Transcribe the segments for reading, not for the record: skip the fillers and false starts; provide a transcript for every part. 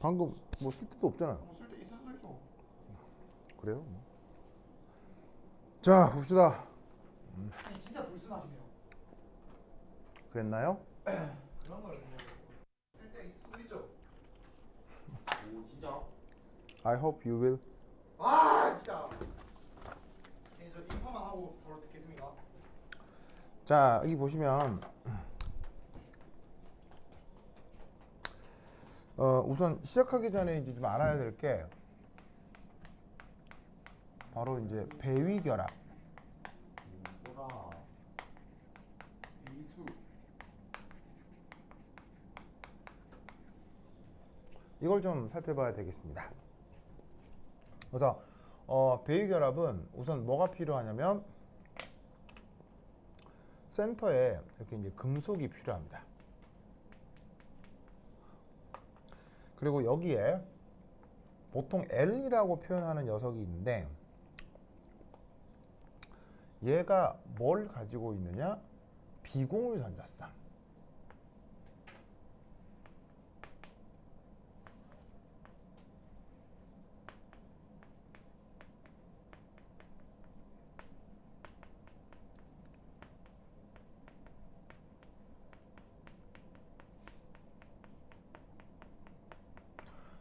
방금 뭐 쓸 데도 없잖아요. 쓸 때 있을 수 있죠. 그래요? 자, 봅시다. 아니 진짜 불순하시네요. 그랬나요? 그런 걸쓸때 있을 수도 있죠. 오 진짜? I hope you will. 아 진짜. 저 인파만 하고 바로 듣겠습니다. 자, 여기 보시면 우선 시작하기 전에 이제 좀 알아야 될 게 바로 이제 배위결합. 뭐라? 이수. 이걸 좀 살펴봐야 되겠습니다. 그래서 배위결합은 우선 뭐가 필요하냐면 센터에 이렇게 이제 금속이 필요합니다. 그리고 여기에 보통 L이라고 표현하는 녀석이 있는데 얘가 뭘 가지고 있느냐? 비공유 전자쌍.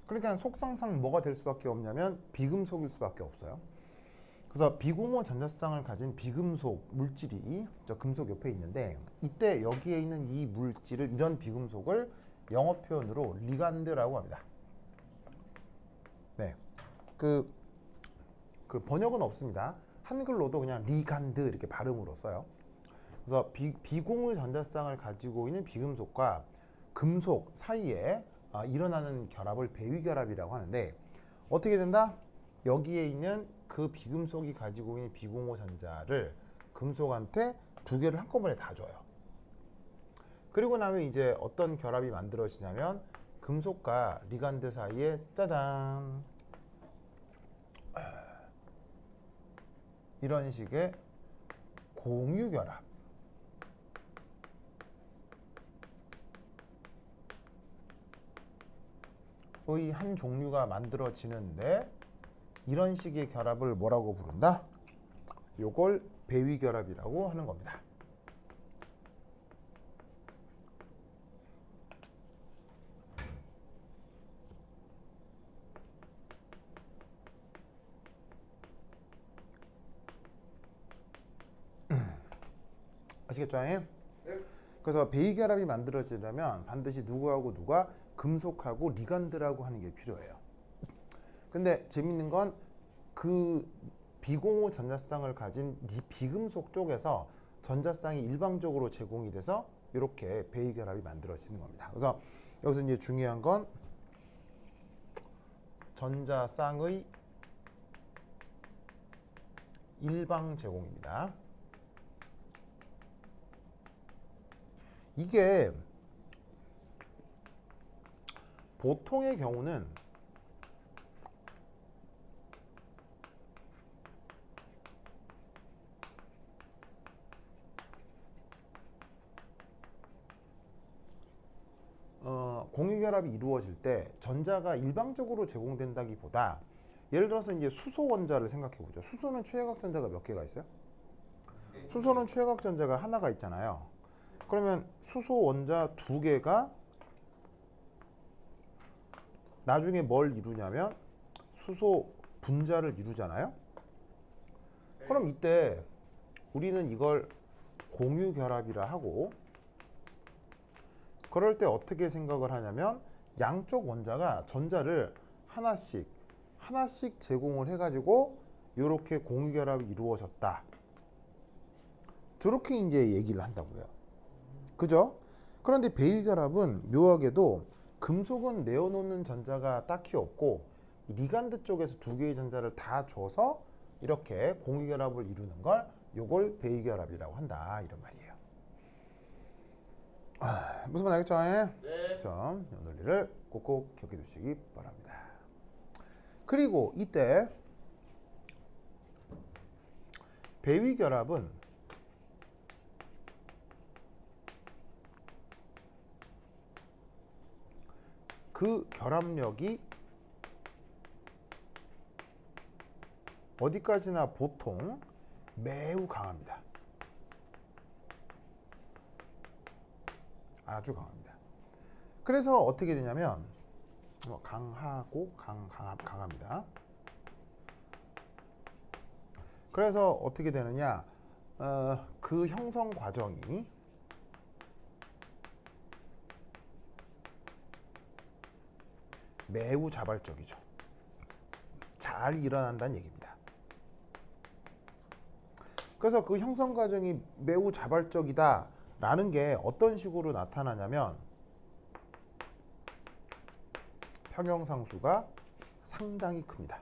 그러니까 속성상 뭐가 될 수밖에 없냐면 비금속일 수밖에 없어요. 그래서 비공유 전자쌍을 가진 비금속 물질이 저 금속 옆에 있는데 이때 여기에 있는 이 물질을 이런 비금속을 영어 표현으로 리간드라고 합니다. 네, 그 번역은 없습니다. 한글로도 그냥 리간드 이렇게 발음으로 써요. 그래서 비공유 전자쌍을 가지고 있는 비금속과 금속 사이에 일어나는 결합을 배위결합이라고 하는데 어떻게 된다? 여기에 있는 그 비금속이 가지고 있는 비공유 전자를 금속한테 두 개를 한꺼번에 다 줘요. 그리고 나면 이제 어떤 결합이 만들어지냐면 금속과 리간드 사이에 짜잔 이런 식의 공유결합 의 한 종류가 만들어지는데 이런 식의 결합을 뭐라고 부른다? 요걸 배위결합이라고 하는 겁니다. 아시겠죠? 네. 그래서 배위결합이 만들어지려면 반드시 누구하고 누가 금속하고 리간드라고 하는 게 필요해요. 근데 재밌는 건 그 비공유 전자쌍을 가진 이 비금속 쪽에서 전자쌍이 일방적으로 제공이 돼서 이렇게 배위결합이 만들어지는 겁니다. 그래서 여기서 이제 중요한 건 전자쌍의 일방 제공입니다. 이게 보통의 경우는 공유결합이 이루어질 때 전자가 일방적으로 제공된다기보다 예를 들어서 이제 수소 원자를 생각해 보죠. 수소는 최외곽 전자가 몇 개가 있어요? 수소는 최외곽 전자가 하나가 있잖아요. 그러면 수소 원자 두 개가 나중에 뭘 이루냐면 수소 분자를 이루잖아요. 그럼 이때 우리는 이걸 공유결합이라 하고 그럴 때 어떻게 생각을 하냐면 양쪽 원자가 전자를 하나씩 제공을 해가지고 이렇게 공유결합이 이루어졌다. 저렇게 이제 얘기를 한다고요. 그죠? 그런데 배위결합은 묘하게도 금속은 내어놓는 전자가 딱히 없고 리간드 쪽에서 두 개의 전자를 다 줘서 이렇게 공유결합을 이루는 걸 요걸 배위결합이라고 한다 이런 말이에요. 무슨 말 알겠죠? 네. 점, 이 논리를 꼭꼭 기억해 두시기 바랍니다. 그리고 이때 배위결합은 그 결합력이 어디까지나 보통 매우 강합니다. 아주 강합니다. 그래서 어떻게 되냐면 강하고 강합니다. 그래서 어떻게 되느냐, 그 형성 과정이 매우 자발적이죠. 잘 일어난다는 얘기입니다. 그래서 그 형성 과정이 매우 자발적이다라는 게 어떤 식으로 나타나냐면 평형상수가 상당히 큽니다.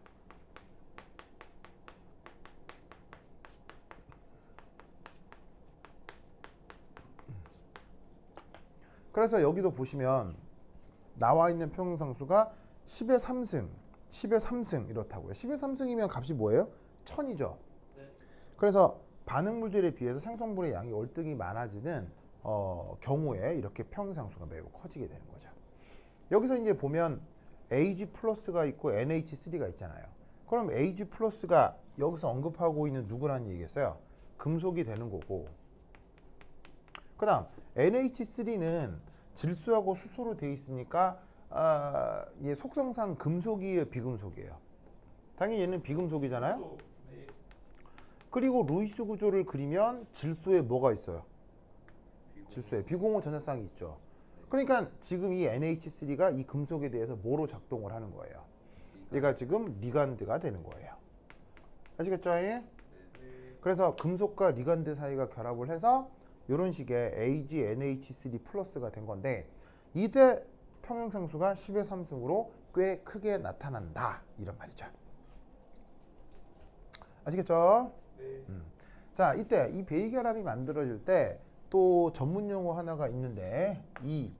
그래서 여기도 보시면 나와 있는 평형상수가 10의 3승, 10의 3승 이렇다고요. 10의 3승이면 값이 뭐예요? 1000이죠. 네. 그래서 반응물들에 비해서 생성물의 양이 월등히 많아지는 경우에 이렇게 평형상수가 매우 커지게 되는 거죠. 여기서 이제 보면 Ag 플러스가 있고 NH3가 있잖아요. 그럼 Ag 플러스가 여기서 언급하고 있는 누구라는 얘기겠어요? 금속이 되는 거고, 그 다음 NH3는 질소하고 수소로 되어 있으니까 얘 속성상 금속이에요, 비금속이에요? 당연히 얘는 비금속이잖아요. 네. 그리고 루이스 구조를 그리면 질소에 뭐가 있어요? 질소에 비공호 전자쌍이 있죠. 그러니까 지금 이 NH3가 이 금속에 대해서 뭐로 작동을 하는 거예요? 얘가 지금 리간드가 되는 거예요. 아시겠죠? 예? 그래서 금속과 리간드 사이가 결합을 해서 이런 식의 AgNH3 플러스가 된 건데, 이때 평형상수가 10의 3승으로 꽤 크게 나타난다 이런 말이죠. 아시겠죠? 네. 자, 이때 이 배이결합이 만들어질 때 또 전문 용어 하나가 있는데, 이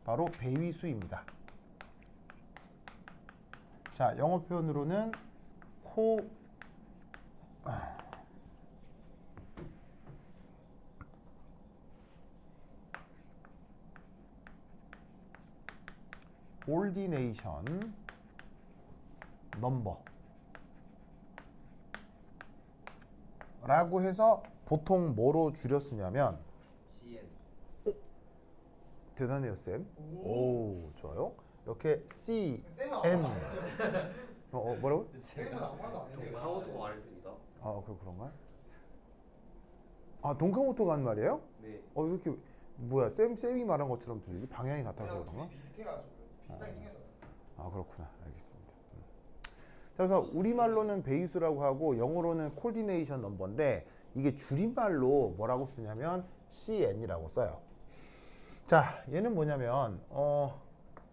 바로 배위수입니다. 자, 영어 표현으로는 코오디네이션 넘버라고 해서 보통 뭐로 줄여 쓰냐면 CN. 대단해요, 쌤. 오, 좋아요. 이렇게 CN. 쌤은 아무 말도 안 했는데. 뭐라고? 쌤은 아무 말도 안 했는데. 동카우터가 말했습니다. 그런가요? 동카모토가 한 말이에요? 네. 왜 이렇게 뭐야, 쌤이 말한 것처럼 들리지? 방향이 같아서 그냥 그런가? 둘이 비슷해가지고 비슷하게 생겼잖아. 그렇구나. 알겠습니다. 그래서 우리말로는 배위수라고 하고 영어로는 코디네이션 넘버인데, 이게 줄임말로 뭐라고 쓰냐면 CN이라고 써요. 자, 얘는 뭐냐면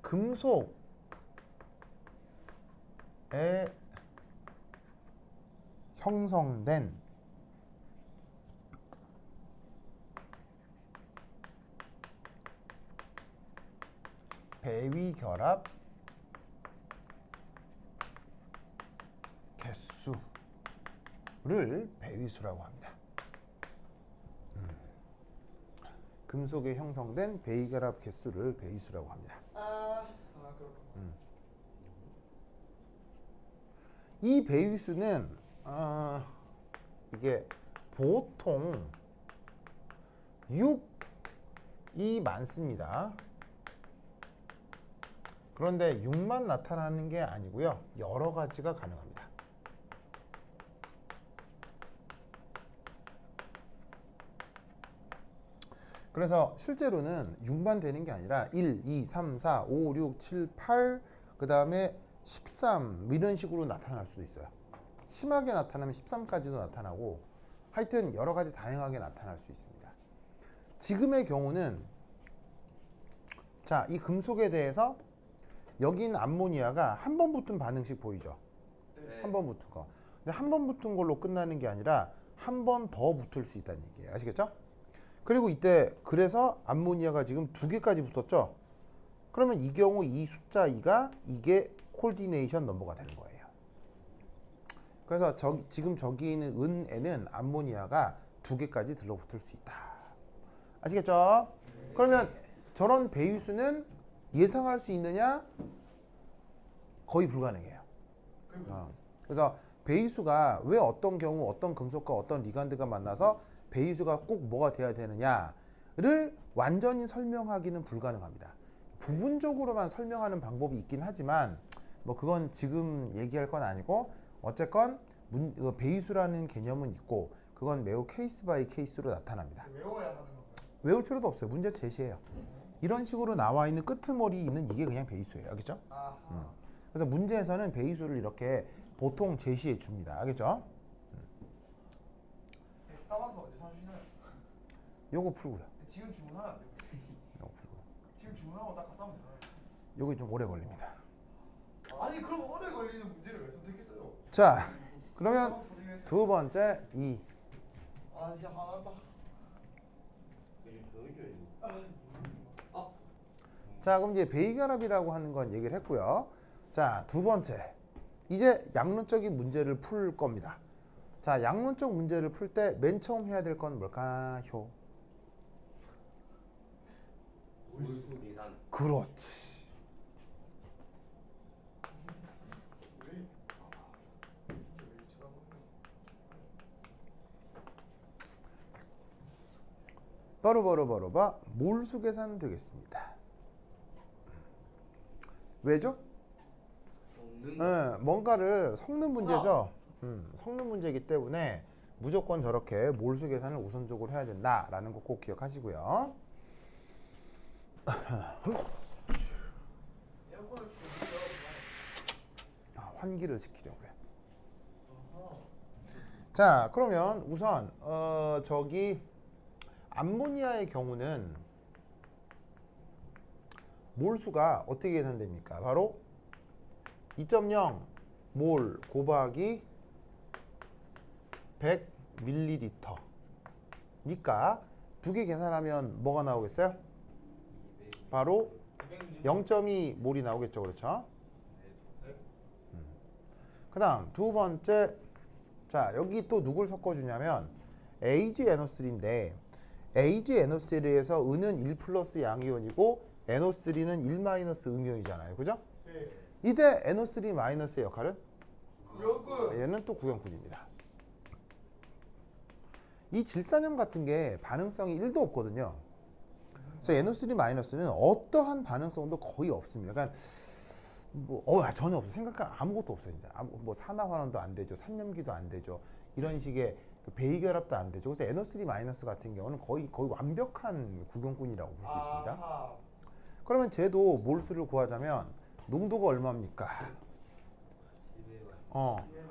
금속에 형성된 배위 결합 개수를 배위수라고 합니다. 금속에 형성된 배위결합 개수를 배위수라고 합니다. 그렇구나. 이 배위수는 이게 보통 6이 많습니다. 그런데 6만 나타나는 게 아니고요, 여러 가지가 가능합니다. 그래서 실제로는 6만 되는 게 아니라 1, 2, 3, 4, 5, 6, 7, 8, 그 다음에 13 이런 식으로 나타날 수도 있어요. 심하게 나타나면 13까지도 나타나고, 하여튼 여러 가지 다양하게 나타날 수 있습니다. 지금의 경우는, 자, 이 금속에 대해서 여기 있는 암모니아가 한 번 붙은 반응씩 보이죠? 네. 한 번 붙은 거. 근데 한 번 붙은 걸로 끝나는 게 아니라 한 번 더 붙을 수 있다는 얘기예요. 아시겠죠? 그리고 이때 그래서 암모니아가 지금 2개까지 붙었죠? 그러면 이 경우 이 숫자 2가 이게 코디네이션 넘버가 되는 거예요. 그래서 지금 저기 있는 은에는 암모니아가 2개까지 들러붙을 수 있다. 아시겠죠? 그러면 저런 배유수는 예상할 수 있느냐? 거의 불가능해요. 그래서 배수가 왜 어떤 경우 어떤 금속과 어떤 리간드가 만나서 배수가 꼭 뭐가 돼야 되느냐를 완전히 설명하기는 불가능합니다. 부분적으로만 설명하는 방법이 있긴 하지만 뭐 그건 지금 얘기할 건 아니고 어쨌건 배수라는 개념은 있고 그건 매우 케이스 바이 케이스로 나타납니다. 외워야 하는 건가요? 외울 필요도 없어요. 문제 제시해요. 이런 식으로 나와 있는 끄트머리 있는 이게 그냥 배수예요. 알겠죠? 아하. 그래서 문제에서는 배수를 이렇게 보통 제시해 줍니다. 알겠죠? 스타벅스 언제 사주시나요? 요거 풀고요. 지금 주문하면 안 돼요. 요거 풀고. 지금 주문하고 딱 갔다 오면 되나요? 요게 좀 오래 걸립니다. 아니 그럼 오래 걸리는 문제를 왜 선택했어요? 자, 그러면 스타벅스 사주겠어요? 두 번째 2. 아 진짜 화난다. 요즘 조용히 좀 해줘. 자, 그럼 이제 베이결합이라고 하는 건 얘기를 했고요. 자, 두 번째. 이제 양론적인 문제를 풀 겁니다. 자, 양론적 문제를 풀 때 맨 처음 해야 될 건 뭘까요? 몰수 계산. 그렇지. 왜? 진짜 왜 쳐다보는 바로 몰수 계산 되겠습니다. 왜죠? 섞는 거. 뭔가를 섞는 문제죠. 섞는 문제이기 때문에 무조건 저렇게 몰수 계산을 우선적으로 해야 된다라는 거 꼭 기억하시고요. 에어컨을 켜주세요. 환기를 시키려고요. 자, 그러면 우선 저기 암모니아의 경우는 몰수가 어떻게 계산됩니까? 바로 2.0 몰 곱하기 100ml 니까 두 개 계산하면 뭐가 나오겠어요? 바로 0.2 몰이 나오겠죠. 그렇죠? 그 다음 두 번째, 자 여기 또 누굴 섞어주냐면 AgNO3인데 AgNO3에서 은은 1 플러스 양이온이고 NO3는 1 마이너스 음이온이잖아요. 그죠? 네. 이때 NO3 마이너스의 역할은? 구역군. 얘는 또 구형군입니다. 이 질산염 같은 게 반응성이 1도 없거든요. 그래서 NO3 마이너스는 어떠한 반응성도 거의 없습니다. 그러니까 전혀 없어요. 생각할 아무것도 없어요. 이제 뭐 산화환원도 안 되죠. 산염기도 안 되죠. 이런 식의 그 베이결합도 안 되죠. 그래서 NO3 마이너스 같은 경우는 거의 완벽한 구경꾼이라고 볼 수 있습니다. 아하. 그러면 쟤도 몰수를 구하자면 농도가 얼마입니까? 이게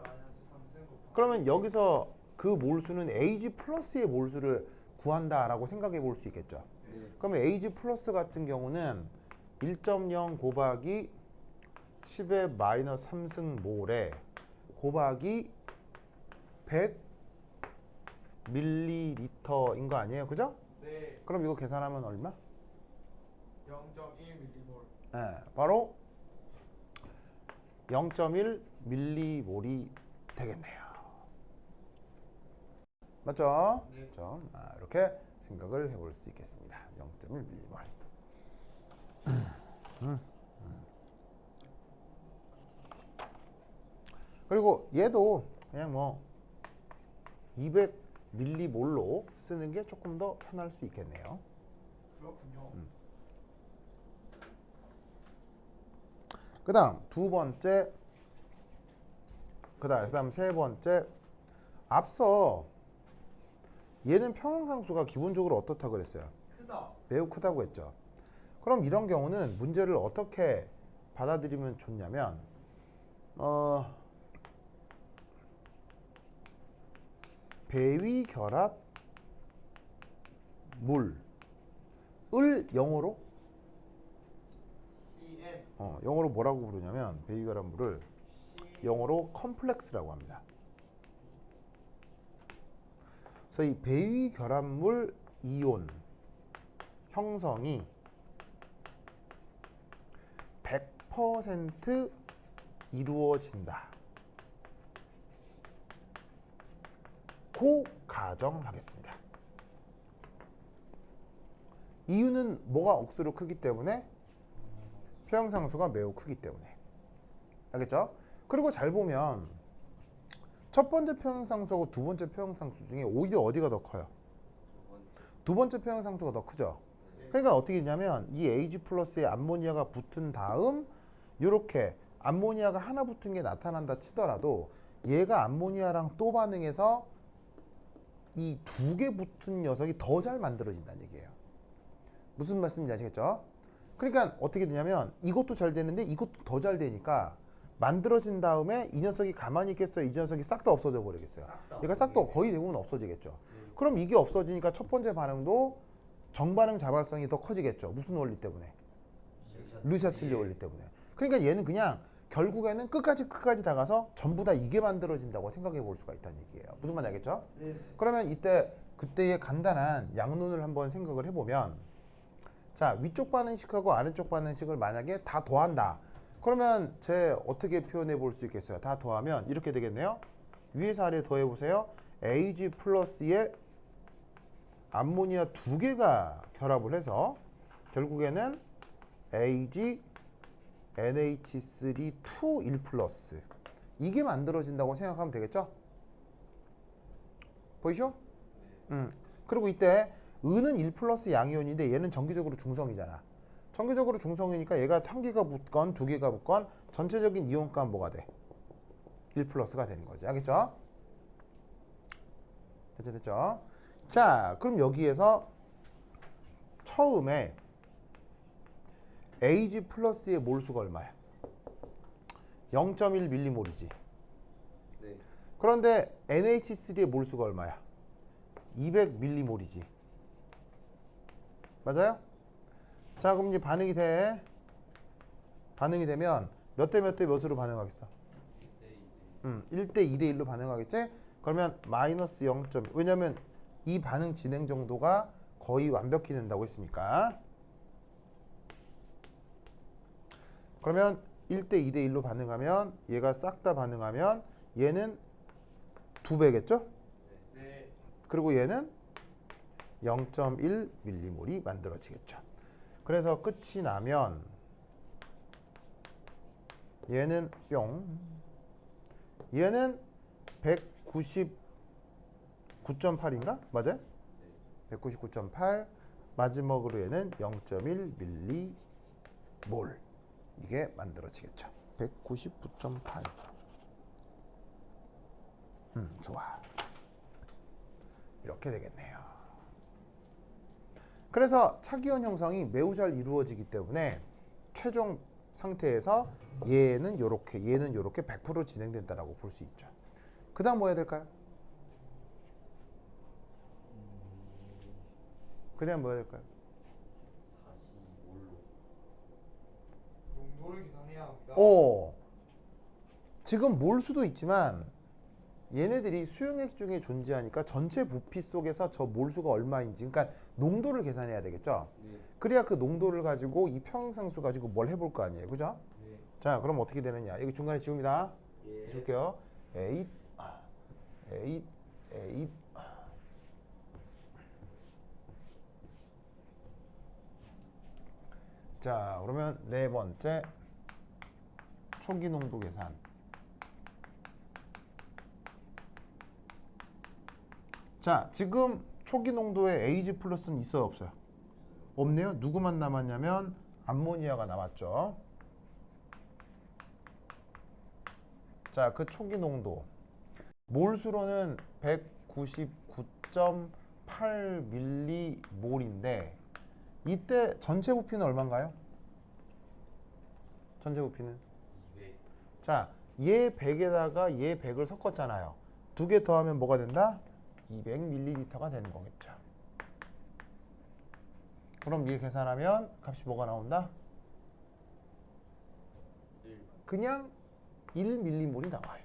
마이너스 3 그러면 여기서 그 몰수는 Ag 플러스의 몰수를 구한다라고 생각해 볼 수 있겠죠. 네. 그러면 Ag 플러스 같은 경우는 1.0 곱하기 10의 마이너스 3승 몰에 곱하기 100 밀리리터인 거 아니에요? 그죠? 네. 그럼 이거 계산하면 얼마? 0.1 밀리몰. 네, 바로 0.1 밀리몰이 되겠네요. 맞죠? 네. 그렇죠? 이렇게 생각을 해볼 수 있겠습니다. 0.1 밀리몰. 그리고 얘도 그냥 뭐 200 밀리몰로 쓰는 게 조금 더 편할 수 있겠네요. 그렇군요. 그 다음 두 번째, 그 다음 세 번째. 앞서 얘는 평형상수가 기본적으로 어떻다 그랬어요? 크다. 매우 크다고 했죠. 그럼 이런 경우는 문제를 어떻게 받아들이면 좋냐면 배위 결합 물을 영어로 CN. 영어로 뭐라고 부르냐면 배위 결합 물을 영어로 컴플렉스라고 합니다. 그래서 이 배위 결합물 이온 형성이 100% 이루어진다. 고 가정하겠습니다. 이유는 뭐가 억수로 크기 때문에 표현상수가 매우 크기 때문에. 알겠죠? 그리고 잘 보면 첫 번째 표현상수하고 두 번째 표현상수 중에 오히려 어디가 더 커요? 두 번째 표현상수가 더 크죠? 그러니까 어떻게 되냐면 이 Ag 플러스에 암모니아가 붙은 다음 이렇게 암모니아가 하나 붙은 게 나타난다 치더라도 얘가 암모니아랑 또 반응해서 이 두 개 붙은 녀석이 더 잘 만들어진다는 얘기예요. 무슨 말씀인지 아시겠죠? 그러니까 어떻게 되냐면 이것도 잘 되는데 이것도 더 잘 되니까 만들어진 다음에 이 녀석이 가만히 있겠어요? 이 녀석이 싹 다 없어져 버리겠어요? 얘가 싹 다 거의 대부분 없어지겠죠. 그럼 이게 없어지니까 첫 번째 반응도 정반응 자발성이 더 커지겠죠. 무슨 원리 때문에? 르샤틀리 원리 때문에. 그러니까 얘는 그냥 결국에는 끝까지 다 가서 전부 다 이게 만들어진다고 생각해 볼 수가 있다는 얘기예요. 무슨 말인지 알겠죠? 네. 그러면 그때의 간단한 양론을 한번 생각을 해보면 자, 위쪽 반응식하고 아래쪽 반응식을 만약에 다 더한다. 그러면 제 어떻게 표현해 볼 수 있겠어요? 다 더하면 이렇게 되겠네요. 위에서 아래 더해 보세요. Ag 플러스에 암모니아 두 개가 결합을 해서 결국에는 Ag NH3 1 플러스 이게 만들어진다고 생각하면 되겠죠? 보이죠? 그리고 이때 은은 1 플러스 양이온인데 얘는 정기적으로 중성이잖아. 정기적으로 중성이니까 얘가 한 개가 붙건 두 개가 붙건 전체적인 이온값 뭐가 돼? 1 플러스가 되는 거지. 알겠죠? 됐죠? 자, 그럼 여기에서 처음에 Ag 플러스의 몰수가 얼마야? 0.1 밀리몰이지. 네. 그런데 NH3의 몰수가 얼마야? 200 밀리몰이지. 맞아요? 자, 그럼 이제 반응이 돼. 반응이 되면 몇 대 몇 대 몇으로 반응하겠어? 1대 2대 1로 반응하겠지? 그러면 마이너스 0. 왜냐면 이 반응 진행 정도가 거의 완벽히 된다고 했으니까. 그러면 1대 2대 1로 반응하면 얘가 싹 다 반응하면 얘는 2배겠죠? 네. 그리고 얘는 0.1 밀리몰이 만들어지겠죠. 그래서 끝이 나면 얘는 뿅. 얘는 199.8인가? 맞아요? 199.8. 마지막으로 얘는 0.1 밀리몰. 이게 만들어지겠죠. 199.8. 좋아. 이렇게 되겠네요. 그래서 차기원 형성이 매우 잘 이루어지기 때문에 최종 상태에서 얘는 요렇게 100% 진행된다라고 볼 수 있죠. 그 다음 뭐 해야 될까요? 그 다음 뭐 해야 될까요? 다시 뭘로? 용도를 계산해야 합니다. 지금 몰 수도 있지만 얘네들이 수용액 중에 존재하니까 전체 부피 속에서 저 몰수가 얼마인지 그러니까 농도를 계산해야 되겠죠. 네. 그래야 그 농도를 가지고 이 평형상수 가지고 뭘 해볼 거 아니에요. 그죠? 네. 자, 그럼 어떻게 되느냐. 여기 중간에 지웁니다. 예. 줄게요. 8 자, 그러면 네 번째 초기 농도 계산. 자, 지금 초기 농도에 Ag 플러스는 있어요, 없어요? 없네요. 누구만 남았냐면 암모니아가 남았죠. 자, 그 초기 농도 몰수로는 199.8 밀리몰인데 이때 전체 부피는 얼마인가요? 전체 부피는? 200. 자, 얘 100에다가 얘 100을 섞었잖아요. 두 개 더하면 뭐가 된다? 200ml가 되는 거겠죠. 그럼 이게 계산하면 값이 뭐가 나온다? 1. 그냥 1밀리몰이 나와요.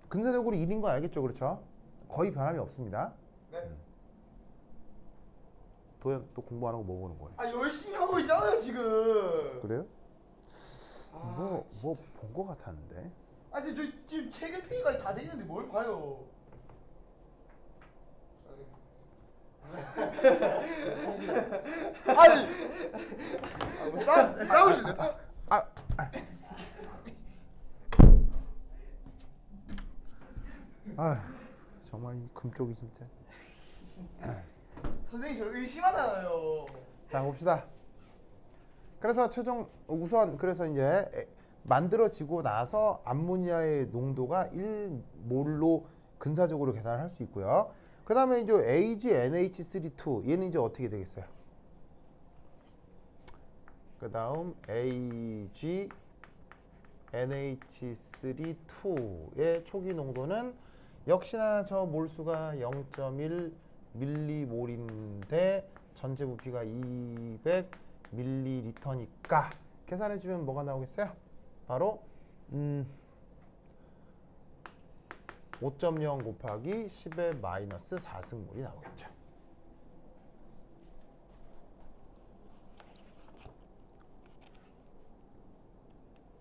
근사적으로 1인 거 알겠죠? 그렇죠? 거의 변함이 없습니다. 네. 도현 또 공부 안 하고 뭐 보는 거예요? 아 열심히 하고 있잖아요 지금. 그래요? 아, 뭐 본 거 같았는데. 아 근데 저 지금 책 LP가 다 돼 있는데 뭘 봐요? 뭐 싸우실래? 아 정말 이 금쪽이 진짜. 선생님 저를 의심하잖아요. 자 봅시다. 그래서 최종 우선 그래서 이제 만들어지고 나서 암모니아의 농도가 1몰로 근사적으로 계산을 할 수 있고요. 그 다음에 이제 AgNH32 얘는 이제 어떻게 되겠어요? 그 다음 AgNH32의 초기 농도는 역시나 저 몰수가 0.1 밀리몰인데 전체 부피가 200 밀리리터니까 계산해주면 뭐가 나오겠어요? 바로 5.0 곱하기 10의 마이너스 4승몰이 나오겠죠.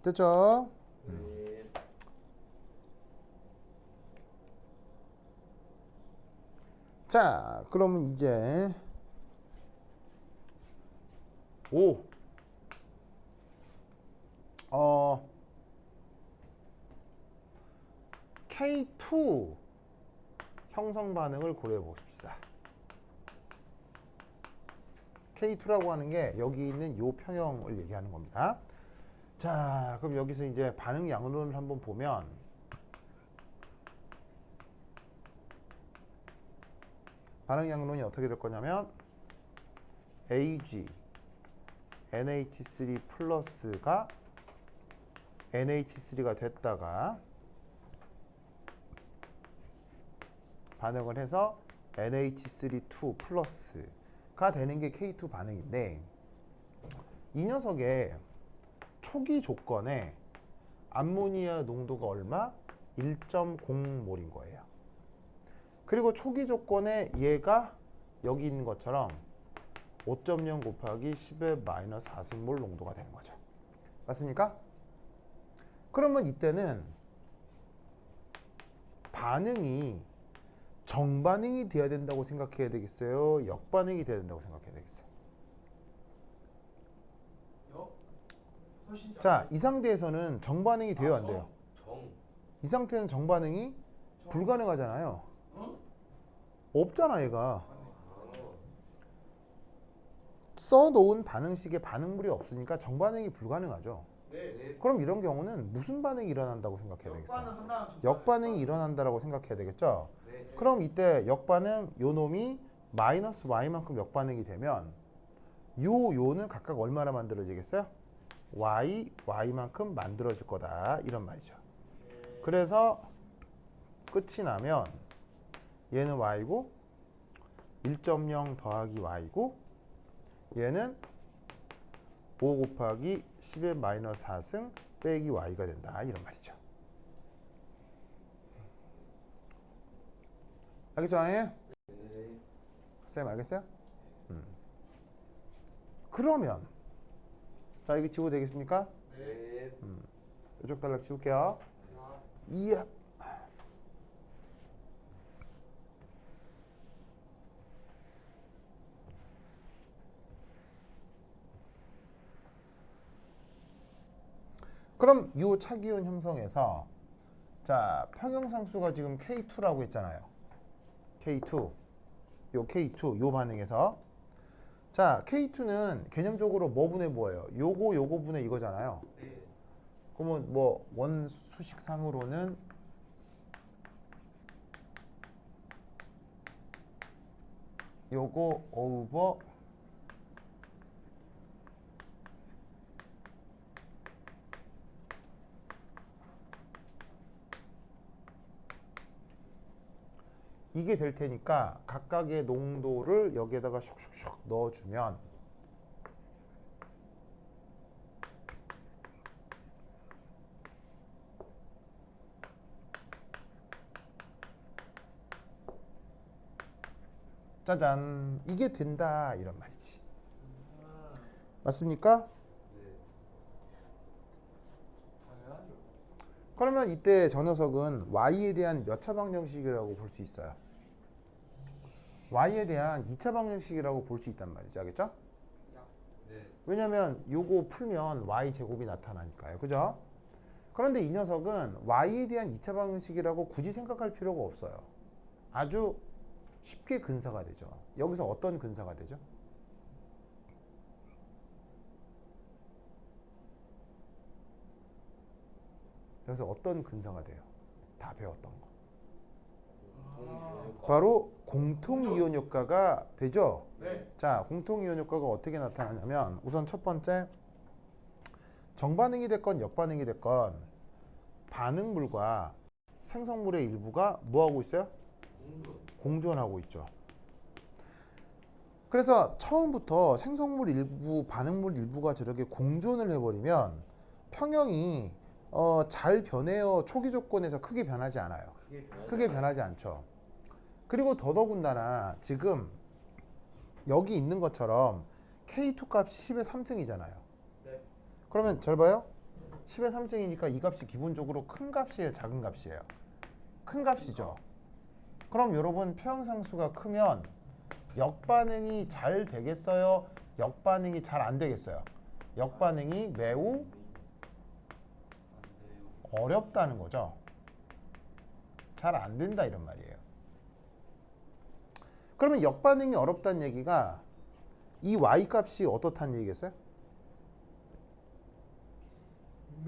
됐죠? 네. 자, 그러면 이제 K2 형성 반응을 고려해 보십시다. K2라고 하는 게 여기 있는 요 평형을 얘기하는 겁니다. 자, 그럼 여기서 이제 반응 양론을 한번 보면 반응 양론이 어떻게 될 거냐면 Ag NH3 플러스가 NH3가 됐다가 반응을 해서 NH32 플러스가 되는 게 K2 반응인데 이 녀석의 초기 조건에 암모니아 농도가 얼마? 1.0몰인 거예요. 그리고 초기 조건에 얘가 여기 있는 것처럼 5.0 곱하기 10의 마이너스 4승몰 농도가 되는 거죠. 맞습니까? 그러면 이때는 반응이 정반응이 돼야 된다고 생각해야 되겠어요? 역반응이 돼야 된다고 생각해야 되겠어요? 훨씬 자, 이 상태에서는 정반응이 돼요, 안 돼요? 정. 이 상태는 정반응이 불가능하잖아요. 응? 없잖아, 얘가. 아. 써놓은 반응식에 반응물이 없으니까 정반응이 불가능하죠. 네. 그럼 이런 경우는 무슨 반응이 일어난다고 생각해야 되겠어요? 역반응 한다면 역반응이 일어난다라고 생각해야 되겠죠. 네. 그럼 이때 역반응 요 놈이 마이너스 y만큼 역반응이 되면 요는 각각 얼마나 만들어지겠어요? y만큼 만들어질 거다 이런 말이죠. 그래서 끝이 나면 얘는 y고 1.0 더하기 y고 얘는 5 곱하기 10의 마이너스 4승 빼기 y가 된다 이런 말이죠. 알겠죠? 네. 쌤 알겠어요? 그러면 자 여기 지워도 되겠습니까? 네. 이쪽 단락 지울게요. 이야. 그럼 이 차기운 형성에서 자 평형상수가 지금 K2라고 했잖아요. K2 요 K2 요 반응에서 자 K2는 개념적으로 뭐 분의 뭐예요? 요거 분의 이거잖아요. 네. 그러면 뭐 원수식상으로는 요거 오버 이게 될 테니까 각각의 농도를 여기에다가 슉슉슉 넣어주면 짜잔 이게 된다 이런 말이지. 맞습니까? 네. 당연하죠. 그러면 이때 저 녀석은 y에 대한 몇 차 방정식이라고 볼 수 있어요? y에 대한 2차 방정식이라고 볼 수 있단 말이죠. 알겠죠? 네. 왜냐면 요거 풀면 y 제곱이 나타나니까요. 그죠? 그런데 이 녀석은 y에 대한 2차 방정식이라고 굳이 생각할 필요가 없어요. 아주 쉽게 근사가 되죠. 여기서 어떤 근사가 되죠? 여기서 어떤 근사가 돼요? 다 배웠던 거. 공통이효과. 바로 공통이온 효과가 되죠. 네. 자, 공통이온 효과가 어떻게 나타나냐면 우선 첫 번째 정반응이 됐건 역반응이 됐건 반응물과 생성물의 일부가 뭐하고 있어요? 공존하고 있죠. 그래서 처음부터 생성물 일부, 반응물 일부가 저렇게 공존을 해버리면 평형이 잘 변해요. 초기 조건에서 크게 변하지 않아요. 크게 변하지 않죠. 그리고 더더군다나 지금 여기 있는 것처럼 K2 값이 10의 3승이잖아요. 네. 그러면 잘 봐요. 10의 3승이니까 이 값이 기본적으로 큰 값이에요, 작은 값이에요? 큰 값이죠. 그럼 여러분 평형상수가 크면 역반응이 잘 되겠어요? 역반응이 잘 안 되겠어요? 역반응이 매우 어렵다는 거죠. 잘 안 된다 이런 말이에요. 그러면 역반응이 어렵다는 얘기가 이 y 값이 어떻다는 얘기겠어요?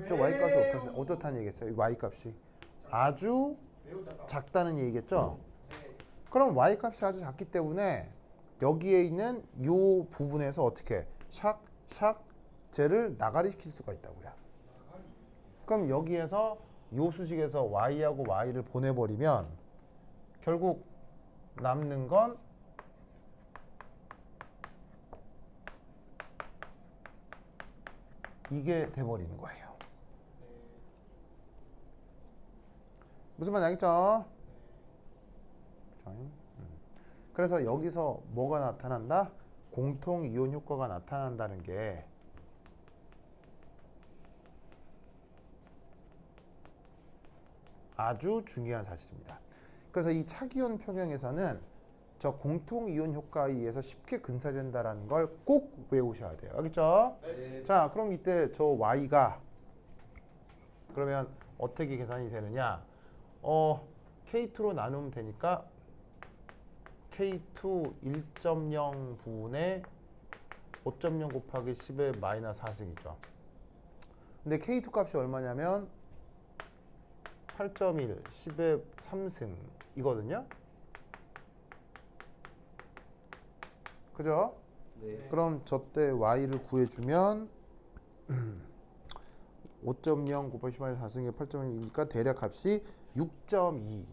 저 y 값이 어떻다는 얘기겠어요? 이 y 값이 아주 매우 작다. 작다는 얘기겠죠? 네. 그럼 y 값이 아주 작기 때문에 여기에 있는 이 부분에서 어떻게 샥 쟤를 나가리 시킬 수가 있다고요. 그럼 여기에서 이 수식에서 y하고 y를 보내버리면 결국 남는 건 이게 돼버리는 거예요. 무슨 말인지 알겠죠? 그래서 여기서 뭐가 나타난다? 공통 이온 효과가 나타난다는 게 아주 중요한 사실입니다. 그래서 이 차기온 평형에서는 저 공통 이온 효과에 의해서 쉽게 근사된다는 걸 꼭 외우셔야 돼요. 알겠죠? 네. 자, 그럼 이때 저 y가 그러면 어떻게 계산이 되느냐? K2로 나누면 되니까 K2 1.0 분의 5.0 곱하기 10의 마이너스 4승이죠. 근데 K2 값이 얼마냐면 8.1 10의 3승이거든요. 그죠? 네. 그럼 저때 y를 구해주면 5.0 곱하기 10의 4승의 8.1이니까 대략 값이 6.2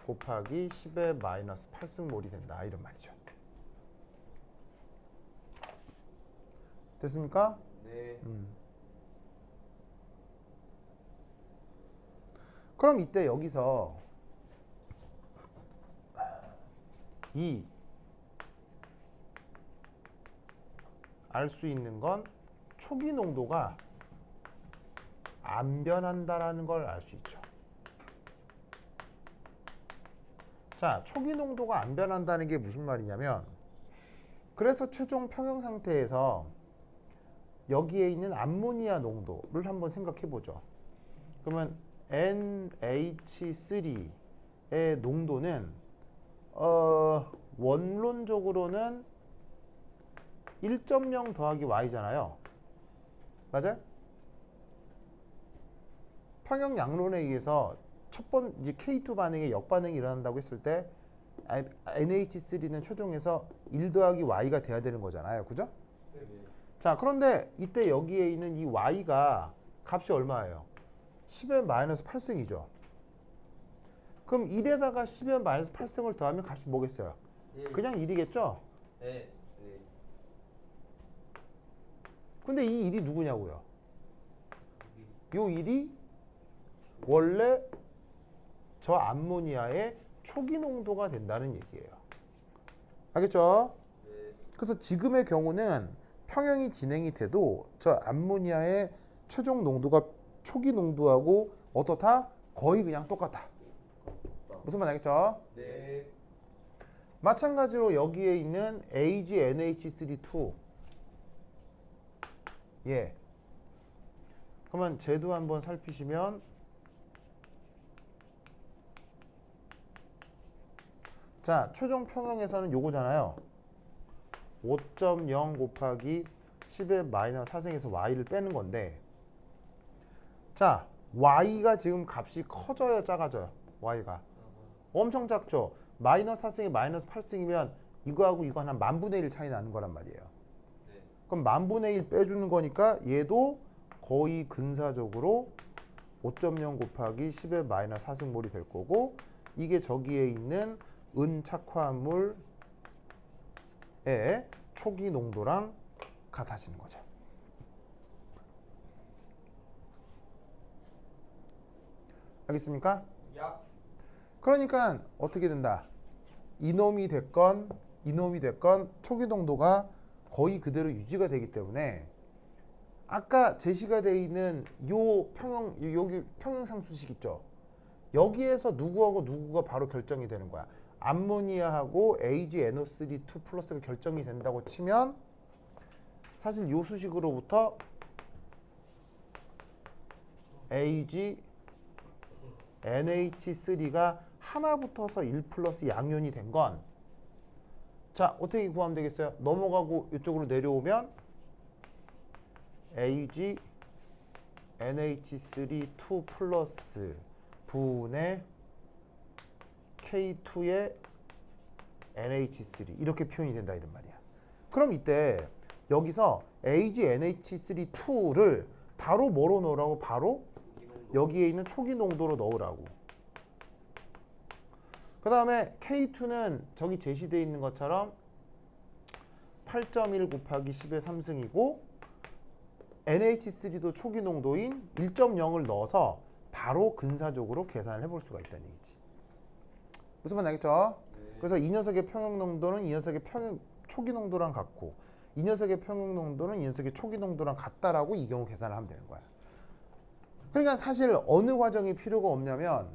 곱하기 10의 마이너스 8승몰이 된다 이런 말이죠. 됐습니까? 네. 그럼 이때 여기서 이 알 수 있는 건 초기 농도가 안 변한다라는 걸 알 수 있죠. 자, 초기 농도가 안 변한다는 게 무슨 말이냐면 그래서 최종 평형 상태에서 여기에 있는 암모니아 농도를 한번 생각해 보죠. 그러면 NH3의 농도는 원론적으로는 1.0 더하기 y잖아요. 맞아요? 평형 양론에 의해서 첫 번째 K2 반응에 역반응이 일어난다고 했을 때 NH3는 최종에서 1 더하기 y가 돼야 되는 거잖아요. 그죠? 네. 자, 그런데 이때 여기에 있는 이 y가 값이 얼마예요? 10의 마이너스 8승이죠. 그럼 1에다가 10의 마이너스 8승을 더하면 값이 뭐겠어요? 그냥 1이겠죠? 네. 네. 근데 이 1이 누구냐고요? 요 1이 원래 저 암모니아의 초기 농도가 된다는 얘기예요. 알겠죠? 네. 그래서 지금의 경우는 평형이 진행이 돼도 저 암모니아의 최종 농도가 초기 농도하고 어떻다? 거의 그냥 똑같다. 무슨 말 알겠죠? 네. 마찬가지로 여기에 있는 AgNH32 예. 그러면 쟤도 한번 살피시면 자, 최종 평형에서는 요거잖아요. 5.0 곱하기 10의 마이너스 4승에서 y를 빼는 건데 자, y가 지금 값이 커져요, 작아져요? y가 엄청 작죠. 마이너스 4승이 마이너스 8승이면 이거하고 이거 한 10,000분의 1 차이 나는 거란 말이에요. 네. 그럼 10,000분의 1 빼주는 거니까 얘도 거의 근사적으로 5.0 곱하기 10의 마이너스 4승몰이 될 거고 이게 저기에 있는 은착화물의 초기 농도랑 같아지는 거죠. 알겠습니까? 야. 그러니까 어떻게 된다? 이놈이 됐건 초기 농도가 거의 그대로 유지가 되기 때문에 아까 제시가 되어 있는 요 평형 여기 평형상 수식 있죠. 여기에서 누구하고 누구가 바로 결정이 되는 거야. 암모니아하고 AgNO3 플러스가 결정이 된다고 치면 사실 요 수식으로부터 AgNH3가 하나 붙어서 1 플러스 양연이 된 건 자, 어떻게 구하면 되겠어요? 넘어가고 이쪽으로 내려오면 AgNH3 플러스 분의 K2의 NH3 이렇게 표현이 된다 이런 말이야. 그럼 이때 여기서 AgNH3를 바로 뭐로 넣으라고? 바로 여기에 있는 초기 농도로 넣으라고. 그 다음에 K2는 저기 제시되어 있는 것처럼 8.1 곱하기 10의 3승이고 NH3도 초기 농도인 1.0을 넣어서 바로 근사적으로 계산을 해볼 수가 있다는 얘기지. 무슨 말 나겠죠? 네. 그래서 이 녀석의 평형 농도는 이 녀석의 초기 농도랑 같고 이 녀석의 평형 농도는 이 녀석의 초기 농도랑 같다라고 이 경우 계산을 하면 되는 거야. 그러니까 사실 어느 과정이 필요가 없냐면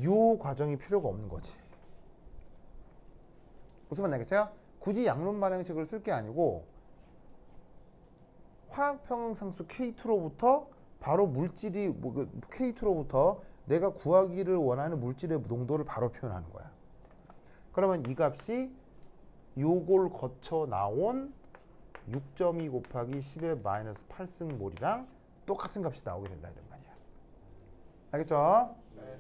요 과정이 필요가 없는 거지. 무슨 말 나겠어요? 굳이 양론 반응식을 쓸 게 아니고 화학 평형상수 K2로부터 바로 물질이 K2로부터 내가 구하기를 원하는 물질의 농도를 바로 표현하는 거야. 그러면 이 값이 요걸 거쳐 나온 6.2 곱하기 10의 마이너스 8승몰이랑 똑같은 값이 나오게 된다 이런 말이야. 알겠죠? 네.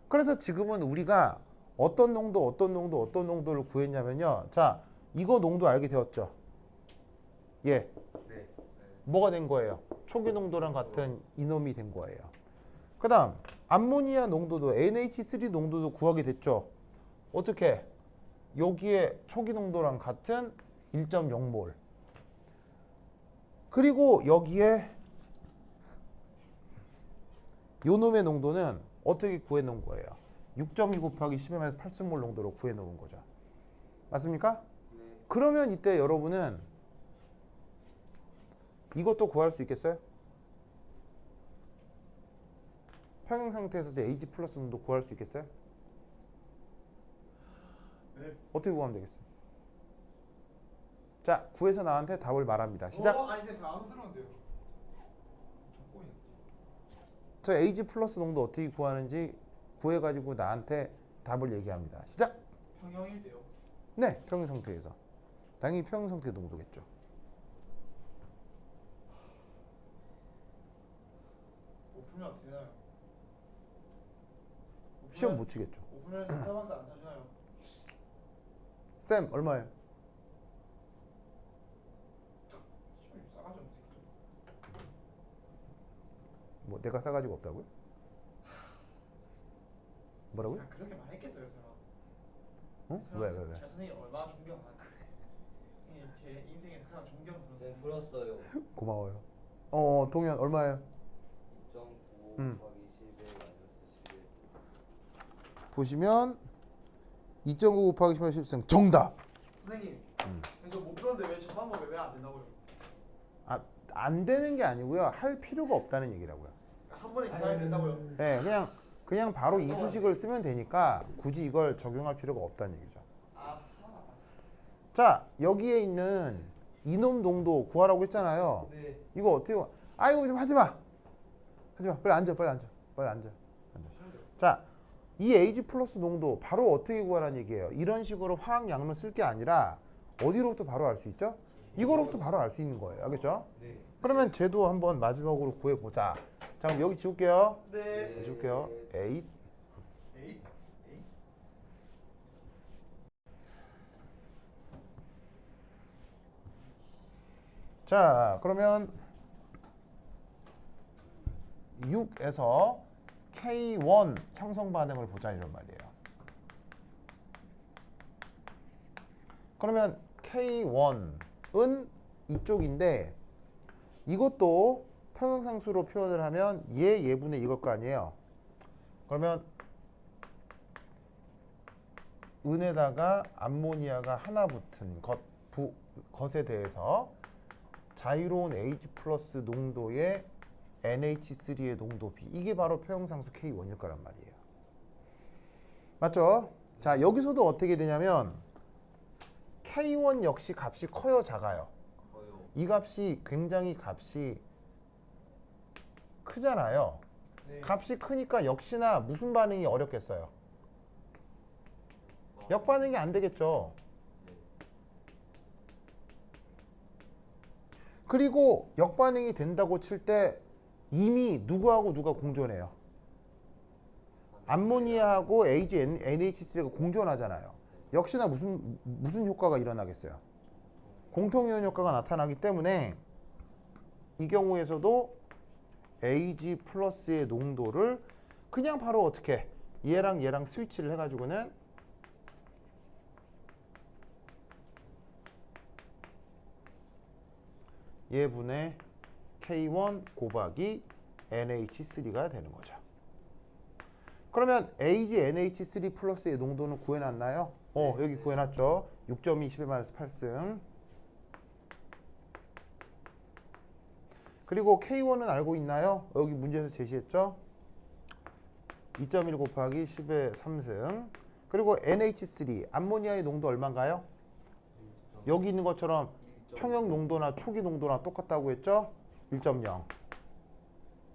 그래서 지금은 우리가 어떤 농도를 구했냐면요. 자, 이거 농도 알게 되었죠? 예. 네. 네. 뭐가 된 거예요? 초기 농도랑 같은 이놈이 된 거예요. 그 다음 암모니아 농도도 NH3 농도도 구하게 됐죠. 어떻게? 여기에 초기 농도랑 같은 1.0몰. 그리고 여기에 요 놈의 농도는 어떻게 구해놓은 거예요? 6.2 곱하기 10의 8승몰 농도로 구해놓은 거죠. 맞습니까? 네. 그러면 이때 여러분은 이것도 구할 수 있겠어요? 평형 상태에서 Ag 플러스 농도 구할 수 있겠어요? 네. 어떻게 구하면 되겠어요? 자, 구해서 나한테 답을 말합니다. 시작. 아니 쌤 당황스러운데요. 좀 꼬이네. 저 Ag 플러스 농도 어떻게 구하는지 구해가지고 나한테 답을 얘기합니다. 시작. 평형일 때요. 네, 평형 상태에서. 당연히 평형 상태 농도겠죠. 오픈면 어떻게 되나요? 시험 못 치겠죠. 오픈면 스타벅스 안 사주나요? 쌤, 얼마예요? 시험이 싸가지 없는 새끼죠. 뭐 내가 싸가지고 없다고요? 뭐라고요? 그냥 그렇게 말했겠어요 제가. 어? 왜? 제가 선생님 얼마나 존경하는. 선생님 제 인생에 가장 존경스러운. 쌤 풀었어요. 고마워요. 동현 얼마예요? 2.9 곱하기 10의 마이너스 11. 보시면 2.9 곱하기 10의 10승 정답. 선생님, 저 못 풀었는데 왜 저 방법에 왜 안 된다고요? 아, 안 되는 게 아니고요. 할 필요가 없다는 얘기라고요. 한 번에 계산해야 된다고요? 네, 그냥 그냥 바로 이수식을 쓰면 되니까 굳이 이걸 적용할 필요가 없다는 얘기죠. 아하. 자, 여기에 있는 이놈 농도 구하라고 했잖아요. 네. 이거 어떻게 아이고 좀 하지 마. 하지 마. 빨리 앉아. 빨리 앉아. 빨리 앉아. 자, 이 Ag 플러스 농도 바로 어떻게 구하라는 얘기예요. 이런 식으로 화학 양로 쓸 게 아니라 어디로부터 바로 알 수 있죠? 이거로부터 바로 알 수 있는 거예요. 알겠죠? 네. 그러면 쟤도 한번 마지막으로 구해보자. 자, 그럼 여기 지울게요. 네. 지울게요. 8. 에잇. 에잇. 자, 그러면 6에서 K1 형성 반응을 보자 이런 말이에요. 그러면 K1은 이쪽인데 이것도 평형상수로 표현을 하면 얘분의 이걸 거 아니에요. 그러면 은에다가 암모니아가 하나 붙은 것에 대해서 자유로운 H 플러스 농도의 NH3의 농도 B, 이게 바로 표형상수 K1일 거란 말이에요. 맞죠? 자, 여기서도 어떻게 되냐면 K1 역시 값이 커요, 작아요? 커요. 이 값이 굉장히 값이 크잖아요. 네. 값이 크니까 역시나 무슨 반응이 어렵겠어요? 역반응이 안 되겠죠. 그리고 역반응이 된다고 칠 때 이미 누구하고 누가 공존해요? 암모니아하고 NH3가 공존하잖아요. 역시나 무슨 효과가 일어나겠어요? 공통이온 효과가 나타나기 때문에 이 경우에서도 Ag 플러스의 농도를 그냥 바로 어떻게 얘랑 스위치를 해가지고는 얘분의 K1 곱하기 NH3가 되는 거죠. 그러면 AgNH3 플러스의 농도는 구해놨나요? 여기 구해놨죠. 6.2 10의 8승. 그리고 K1은 알고 있나요? 여기 문제에서 제시했죠. 2.1 곱하기 10의 3승. 그리고 NH3 암모니아의 농도 얼마인가요? 여기 있는 것처럼 평형 농도나 초기 농도나 똑같다고 했죠? 1.0.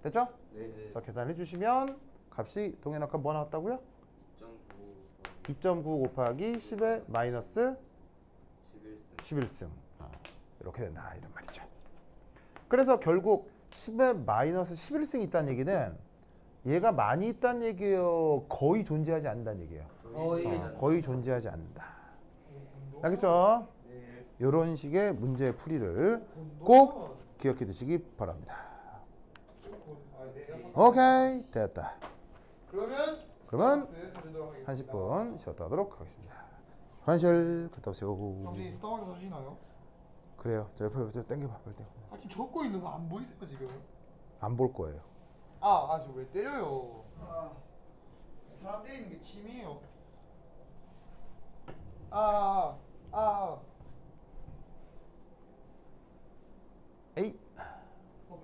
됐죠? 네. 자, 계산해 주시면 값이 동해나까 뭐 나왔다고요? 2.9 곱하기 10의 마이너스 11승. 이렇게 된다 이런 말이죠. 그래서 결국 10의 마이너스 11승이 있다는 얘기는 얘가 많이 있다는 얘기예요? 거의 존재하지 않는다는 얘기예요? 거의 존재하지 않는다. 알겠죠? 네. 이런 식의 문제 풀이를 꼭 기억해 두시기 바랍니다. 오케이, 됐다. 그러면 한 10분 쉬었다 하도록 하겠습니다. 환실 갔다 오세요. 당신 스타벅스 사시나요? 그래요. 저 옆에 당겨봐. 빨리 당겨. 지금 적고 있는 거 안 보이세요 지금? 안 볼 거예요. 지금 왜 때려요? 사람 때리는 게 취미예요.